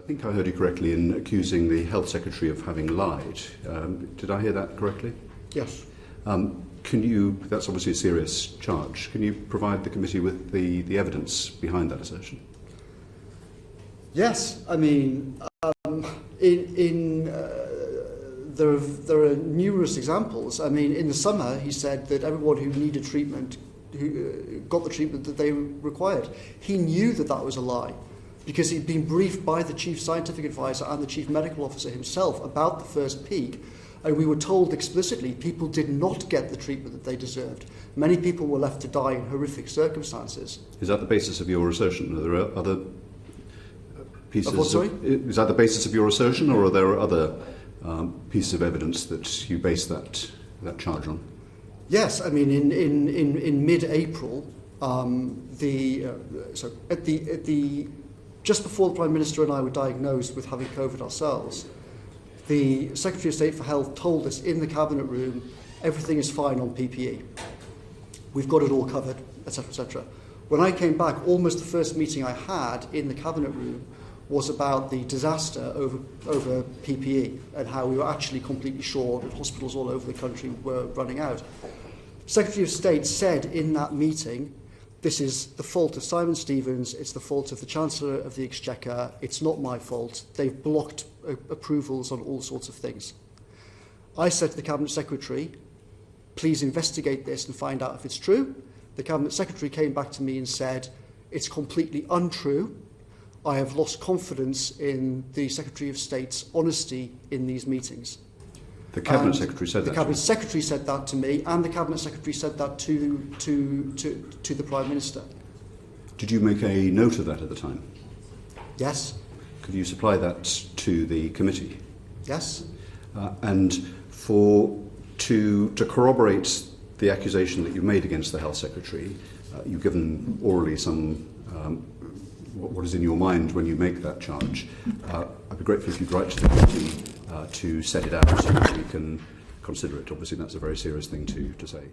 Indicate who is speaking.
Speaker 1: think I heard you correctly in accusing the Health Secretary of having lied. Did I hear that correctly?
Speaker 2: Yes.
Speaker 1: That's obviously a serious charge. Can you provide the committee with the evidence behind that assertion?
Speaker 2: Yes. I mean, there are numerous examples. I mean, in the summer, he said that everyone who needed treatment, who got the treatment that they required. He knew that that was a lie, because he'd been briefed by the chief scientific advisor and the chief medical officer himself about the first peak, and we were told explicitly people did not get the treatment that they deserved. Many people were left to die in horrific circumstances.
Speaker 1: Is that the basis of your assertion? Are there other pieces?
Speaker 2: Of what, sorry?
Speaker 1: Is that the basis of your assertion, or are there other pieces of evidence that you base that charge on?
Speaker 2: Yes, I mean, in mid-April, just before the Prime Minister and I were diagnosed with having COVID ourselves, the Secretary of State for Health told us in the Cabinet room, everything is fine on PPE. We've got it all covered, etc., etc. When I came back, almost the first meeting I had in the Cabinet room was about the disaster over PPE and how we were actually completely sure that hospitals all over the country were running out. Secretary of State said in that meeting, this is the fault of Simon Stevens, it's the fault of the Chancellor of the Exchequer, it's not my fault, they've blocked approvals on all sorts of things. I said to the Cabinet Secretary, please investigate this and find out if it's true. The Cabinet Secretary came back to me and said, it's completely untrue. I have lost confidence in the Secretary of State's honesty in these meetings.
Speaker 1: The Cabinet Secretary said that?
Speaker 2: The Cabinet Secretary said that to me, and the Cabinet Secretary said that to the Prime Minister.
Speaker 1: Did you make a note of that at the time?
Speaker 2: Yes.
Speaker 1: Could you supply that to the committee?
Speaker 2: Yes.
Speaker 1: And to corroborate the accusation that you've made against the Health Secretary, you've given orally some what is in your mind when you make that charge. I'd be grateful if you'd write to the committee to set it out so that we can consider it. Obviously, that's a very serious thing to say.